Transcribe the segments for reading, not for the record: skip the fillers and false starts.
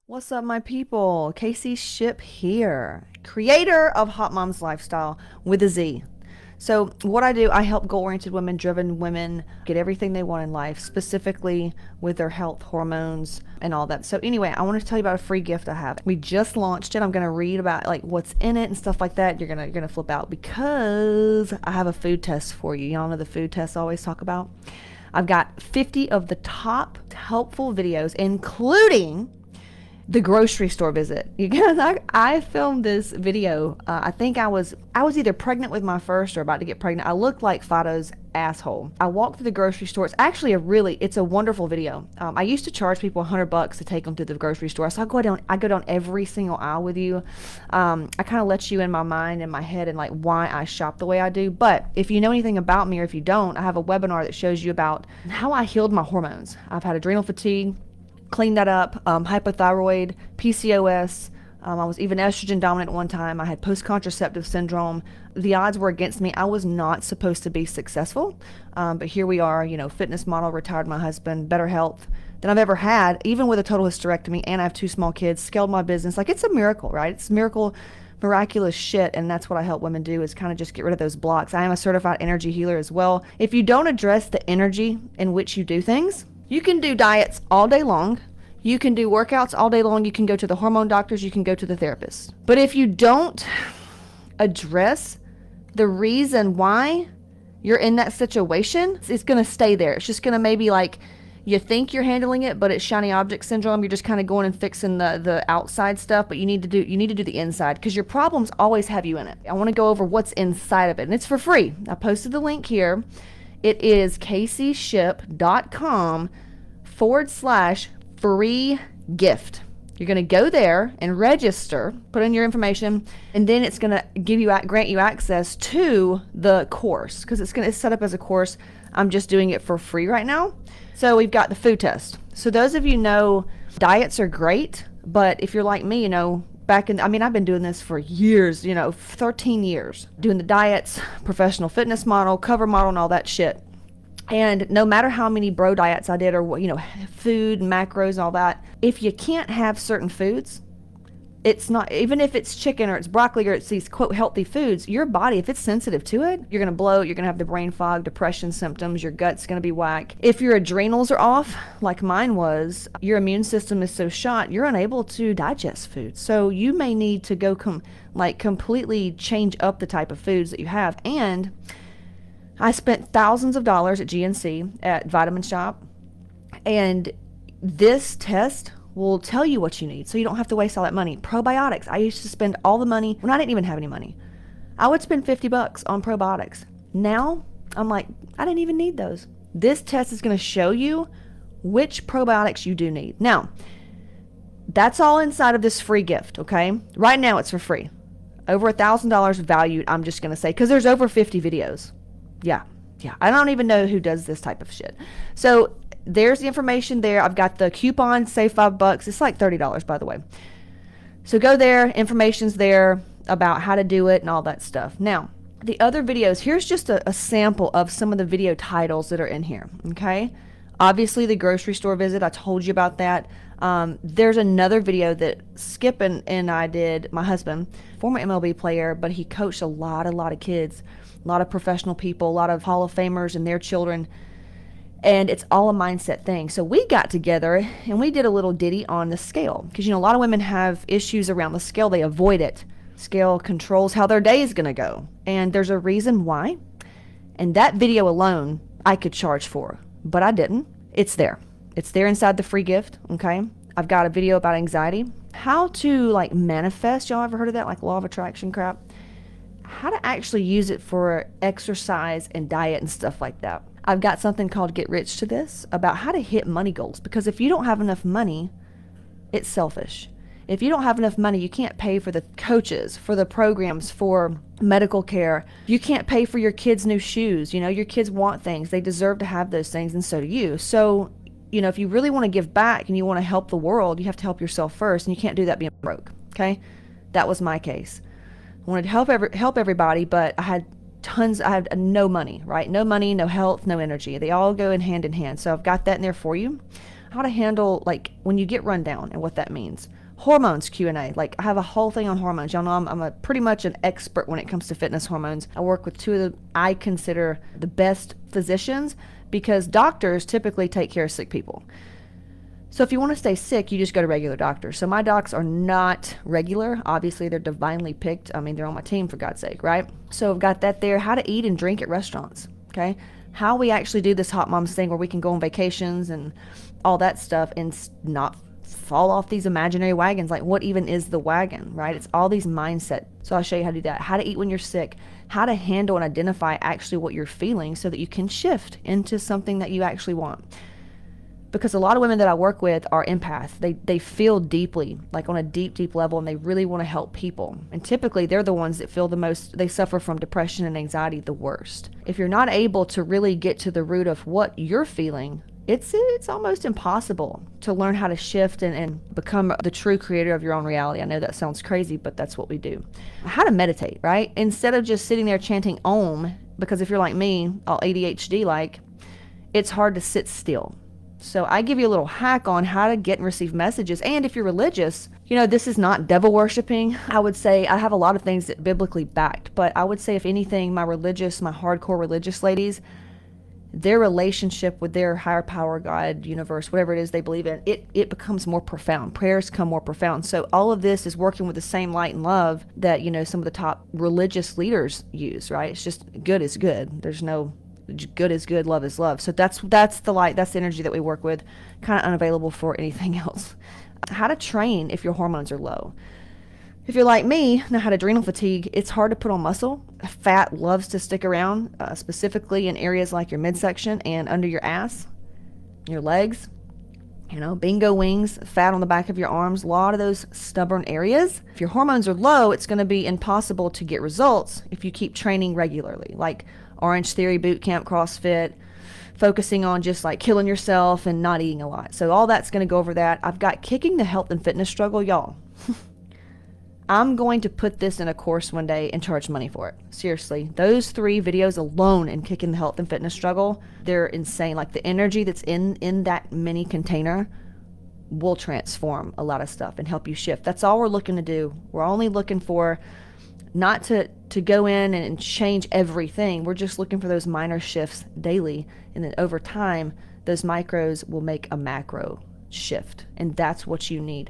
What's up, my people? Casey Ship here, creator of Hotmomz Lifestyle with a Z. So, what I do, I help goal-oriented women, driven women get everything they want in life, specifically with their health, hormones, and all that. So, anyway, I want to tell you about a free gift I have. We just launched it. I'm going to read about like what's in it and stuff like that. You're gonna flip out because I have a food test for you. Y'all know the food tests I always talk about. I've got 50 of the top helpful videos, including the grocery store visit. You guys, I filmed this video. I think I was either pregnant with my first or about to get pregnant. I looked like Fido's asshole. I walked through the grocery store. It's actually it's a wonderful video. I used to charge people $100 to take them to the grocery store. So I go down every single aisle with you. I kind of let you in my mind and my head and like why I shop the way I do. But if you know anything about me, or if you don't, I have a webinar that shows you about how I healed my hormones. I've had adrenal fatigue, cleaned that up, hypothyroid, PCOS. I was even estrogen dominant at one time. I had post-contraceptive syndrome. The odds were against me. I was not supposed to be successful, but here we are, fitness model, retired my husband, better health than I've ever had, even with a total hysterectomy, and I have 2 small kids, scaled my business. Like, it's a miracle, right? It's miraculous shit, and that's what I help women do, is kind of just get rid of those blocks. I am a certified energy healer as well. If you don't address the energy in which you do things, you can do diets all day long. You can do workouts all day long. You can go to the hormone doctors. You can go to the therapist. But if you don't address the reason why you're in that situation, it's going to stay there. It's just going to maybe like you think you're handling it, but it's shiny object syndrome. You're just kind of going and fixing the outside stuff, but you need to do the inside, because your problems always have you in it. I want to go over what's inside of it, and it's for free. I posted the link here. It is caseyship.com/free gift. You're going to go there and register, put in your information, and then it's going to grant you access to the course, because it's set up as a course. I'm just doing it for free right now. So we've got the food test. So those of you know, diets are great, but if you're like me, I've been doing this for years, 13 years, doing the diets, professional fitness model, cover model, and all that shit. And no matter how many bro diets I did, or food, macros, and all that, if you can't have certain foods, it's not, even if it's chicken or it's broccoli or it's these quote healthy foods, your body, if it's sensitive to it, you're going to bloat, you're going to have the brain fog, depression symptoms, your gut's going to be whack. If your adrenals are off, like mine was, your immune system is so shot, you're unable to digest food. So you may need to go completely change up the type of foods that you have. And I spent thousands of dollars at GNC, at Vitamin Shop, and this test will tell you what you need, so you don't have to waste all that money. Probiotics. I used to spend all the money when I didn't even have any money. I would spend $50 on probiotics. Now, I'm like, I didn't even need those. This test is going to show you which probiotics you do need. Now, that's all inside of this free gift, okay? Right now, it's for free. Over $1,000 valued, I'm just going to say, because there's over 50 videos. Yeah. I don't even know who does this type of shit. So there's the information there. I've got the coupon, save $5. It's like $30, by the way. So go there. Information's there about how to do it and all that stuff. Now, the other videos, here's just a sample of some of the video titles that are in here. Okay. Obviously, the grocery store visit, I told you about that. There's another video that Skip and I did, my husband, former MLB player, but he coached a lot of kids, a lot of professional people, a lot of Hall of Famers and their children. And it's all a mindset thing. So we got together and we did a little ditty on the scale, because, a lot of women have issues around the scale. They avoid it. Scale controls how their day is going to go. And there's a reason why. And that video alone, I could charge for, but I didn't. It's there. It's there inside the free gift. Okay. I've got a video about anxiety, how to manifest. Y'all ever heard of that? Like law of attraction crap? How to actually use it for exercise and diet and stuff like that. I've got something called Get Rich to This, about how to hit money goals, because if you don't have enough money, it's selfish. If you don't have enough money, you can't pay for the coaches, for the programs, for medical care. You can't pay for your kids' new shoes. Your kids want things. They deserve to have those things, and so do you. So, if you really want to give back and you want to help the world, you have to help yourself first, and you can't do that being broke. Okay? That was my case. I wanted to help everybody, but I had no money, right? No money, no health, no energy. They all go in hand. So I've got that in there for you. how to handle like when you get run down and what that means. Hormones Q&A. Like I have a whole thing on hormones. Y'all know I'm a pretty much an expert when it comes to fitness hormones. I work with two of the I consider the best physicians, because doctors typically take care of sick people. So if you want to stay sick, you just go to regular doctors. So my docs are not regular. Obviously, they're divinely picked. I mean, they're on my team, for God's sake, right? So I've got that there. How to eat and drink at restaurants, okay? How we actually do this hot moms thing where we can go on vacations and all that stuff and not fall off these imaginary wagons. Like, what even is the wagon, right? It's all these mindset. So I'll show you how to do that. How to eat when you're sick. How to handle and identify actually what you're feeling so that you can shift into something that you actually want. Because a lot of women that I work with are empaths. They feel deeply, like on a deep level, and they really want to help people. And typically they're the ones that feel the most, they suffer from depression and anxiety the worst. If you're not able to really get to the root of what you're feeling, it's almost impossible to learn how to shift and become the true creator of your own reality. I know that sounds crazy, but that's what we do. How to meditate, right? Instead of just sitting there chanting Om, because if you're like me, all ADHD-like, it's hard to sit still. So I give you a little hack on how to get and receive messages. And if you're religious, you know, this is not devil worshiping. I would say I have a lot of things that biblically backed, but I would say if anything, my hardcore religious ladies, their relationship with their higher power, God, universe, whatever it is they believe in, it becomes more profound. Prayers come more profound. So all of this is working with the same light and love that, you know, some of the top religious leaders use, right? It's just good is good. There's no good is good, love is love. So that's the light, that's the energy that we work with, kind of unavailable for anything else. How to train if your hormones are low. If you're like me, now had adrenal fatigue, it's hard to put on muscle. Fat loves to stick around, specifically in areas like your midsection and under your ass, your legs, you know, bingo wings, fat on the back of your arms, a lot of those stubborn areas. If your hormones are low, it's going to be impossible to get results if you keep training regularly, like Orange Theory, boot camp, CrossFit, focusing on just like killing yourself and not eating a lot. So all that's going to go over that. I've got Kicking the Health and Fitness Struggle, y'all. I'm going to put this in a course one day and charge money for it. Seriously, those 3 videos alone in Kicking the Health and Fitness Struggle, they're insane. Like the energy that's in that mini container will transform a lot of stuff and help you shift. That's all we're looking to do. We're only looking for not to go in and change everything. We're just looking for those minor shifts daily. And then over time, those micros will make a macro shift. And that's what you need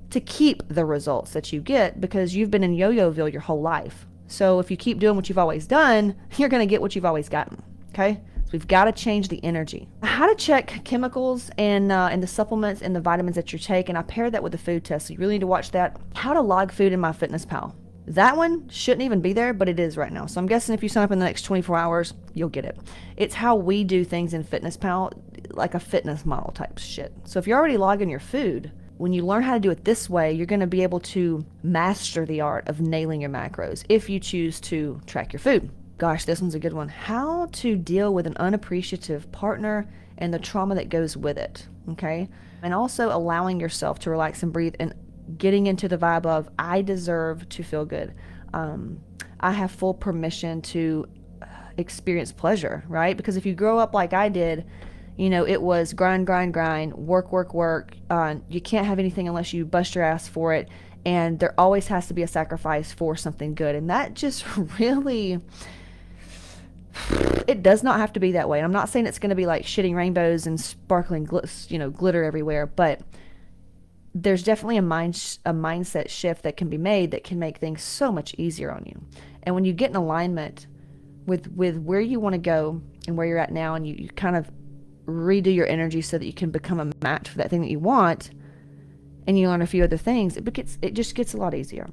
to keep the results that you get, because you've been in yo-yoville your whole life. So if you keep doing what you've always done, you're going to get what you've always gotten. Okay? So we've got to change the energy. How to check chemicals and the supplements and the vitamins that you take. And I pair that with the food test. So you really need to watch that. How to log food in MyFitnessPal. That one shouldn't even be there, but it is right now. So I'm guessing if you sign up in the next 24 hours, you'll get it. It's how we do things in FitnessPal, like a fitness model type shit. So if you're already logging your food, when you learn how to do it this way, you're going to be able to master the art of nailing your macros if you choose to track your food. Gosh, this one's a good one. How to deal with an unappreciative partner and the trauma that goes with it, okay? And also allowing yourself to relax and breathe and getting into the vibe of, I deserve to feel good. I have full permission to experience pleasure, right? Because if you grow up like I did, you know, it was grind, work. You can't have anything unless you bust your ass for it. And there always has to be a sacrifice for something good. And that just really, it does not have to be that way. And I'm not saying it's going to be like shitting rainbows and sparkling, glitter everywhere, but there's definitely a mindset shift that can be made that can make things so much easier on you. And when you get in alignment with where you want to go and where you're at now, and you kind of redo your energy so that you can become a match for that thing that you want, and you learn a few other things, it just gets a lot easier.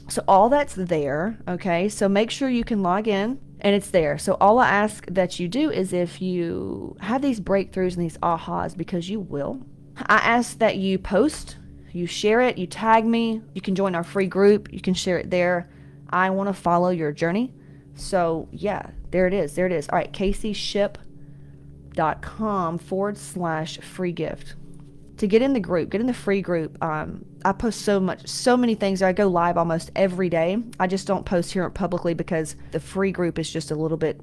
So all that's there, okay? So make sure you can log in and it's there. So all I ask that you do is, if you have these breakthroughs and these ahas, because you will, I ask that you post, you share it, you tag me, you can join our free group, you can share it there. I want to follow your journey. So yeah, there it is. All right, CaseyShip.com/free gift. To get in the group, get in the free group. I post so many things. I go live almost every day. I just don't post here publicly because the free group is just a little bit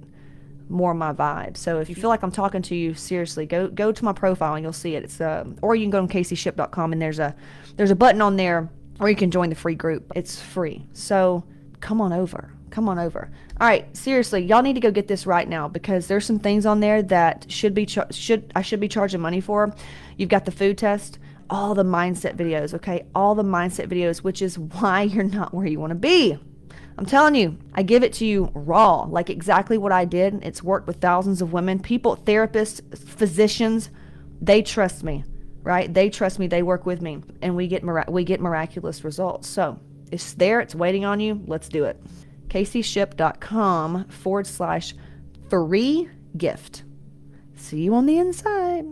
more my vibe. So if you feel like I'm talking to you, seriously, go to my profile and you'll see it. It's or you can go on CaseyShip.com and there's a button on there, or you can join the free group. It's free. So come on over. Come on over. All right, seriously, y'all need to go get this right now, because there's some things on there that I should be charging money for. You've got the food test, all the mindset videos, okay? All the mindset videos, which is why you're not where you want to be. I'm telling you, I give it to you raw, like exactly what I did. It's worked with thousands of women, people, therapists, physicians. They trust me, right? They trust me. They work with me, and we get miraculous results. So it's there. It's waiting on you. Let's do it. CaseyShip.com/free gift. See you on the inside.